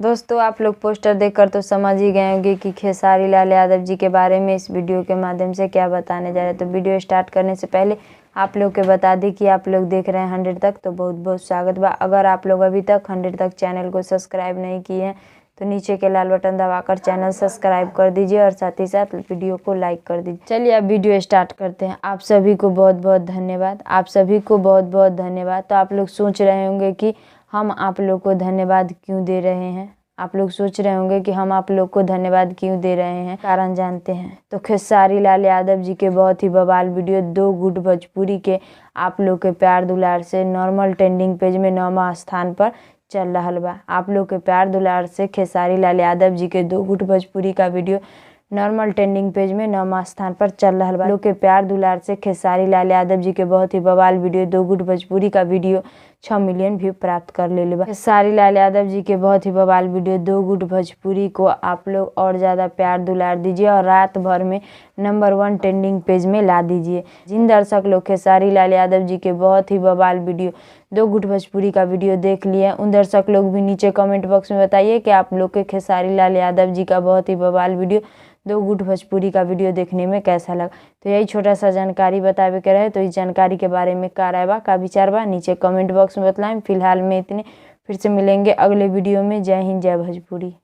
दोस्तों आप लोग पोस्टर देखकर तो समझ ही गए होंगे कि खेसारी लाल यादव जी के बारे में इस वीडियो के माध्यम से क्या बताने जा रहे हैं। तो वीडियो स्टार्ट करने से पहले आप लोग के बता दें कि आप लोग देख रहे हैं 100 तक, तो बहुत बहुत स्वागत बा। अगर आप लोग अभी तक 100 तक चैनल को सब्सक्राइब नहीं किए हैं तो नीचे के लाल बटन दबाकर चैनल सब्सक्राइब कर दीजिए और साथ ही साथ वीडियो को लाइक कर दीजिए। चलिए अब वीडियो स्टार्ट करते हैं। आप सभी को बहुत बहुत धन्यवाद, आप सभी को बहुत बहुत धन्यवाद। तो आप लोग सोच रहे होंगे कि हम आप लोग को धन्यवाद क्यों दे रहे हैं। आप लोग सोच रहे होंगे कि हम आप लोग को धन्यवाद क्यों दे रहे हैं, कारण जानते हैं। तो खेसारी लाल यादव जी के बहुत ही बवाल वीडियो दो गुट भोजपुरी के आप लोग के प्यार दुलार से नॉर्मल ट्रेंडिंग पेज में 9वां स्थान पर चल रहा बा। आप लोग के प्यार दुलार से खेसारी लाल यादव जी के दो गुट भोजपुरी का वीडियो नॉर्मल ट्रेंडिंग पेज में 9वां स्थान पर चल रहा बा। लोग के प्यार दुलार से खेसारी लाल यादव जी के बहुत ही बवाल वीडियो दो गुट भोजपुरी का वीडियो 6 मिलियन व्यू प्राप्त कर ले बा। खेसारी लाल यादव जी के बहुत ही बवाल वीडियो दो गुट भोजपुरी को आप लोग और ज़्यादा प्यार दुलार दीजिए और रात भर में नंबर 1 ट्रेंडिंग पेज में ला दीजिए। जिन दर्शक लोग खेसारी लाल यादव जी के बहुत ही बवाल वीडियो दो गुट भोजपुरी का वीडियो देख लिए, उन दर्शक लोग भी नीचे कमेंट बॉक्स में बताइए कि आप लोग के खेसारी लाल यादव जी का बहुत ही बवाल वीडियो दो गुट भोजपुरी का वीडियो देखने में कैसा लगा। तो यही छोटा सा जानकारी बतावे के रहे। तो इस जानकारी के बारे में का राय बा, का विचार बा, नीचे कमेंट बॉक्स में बतलाएं। फिलहाल में इतने, फिर से मिलेंगे अगले वीडियो में। जय हिंद, जय भोजपुरी।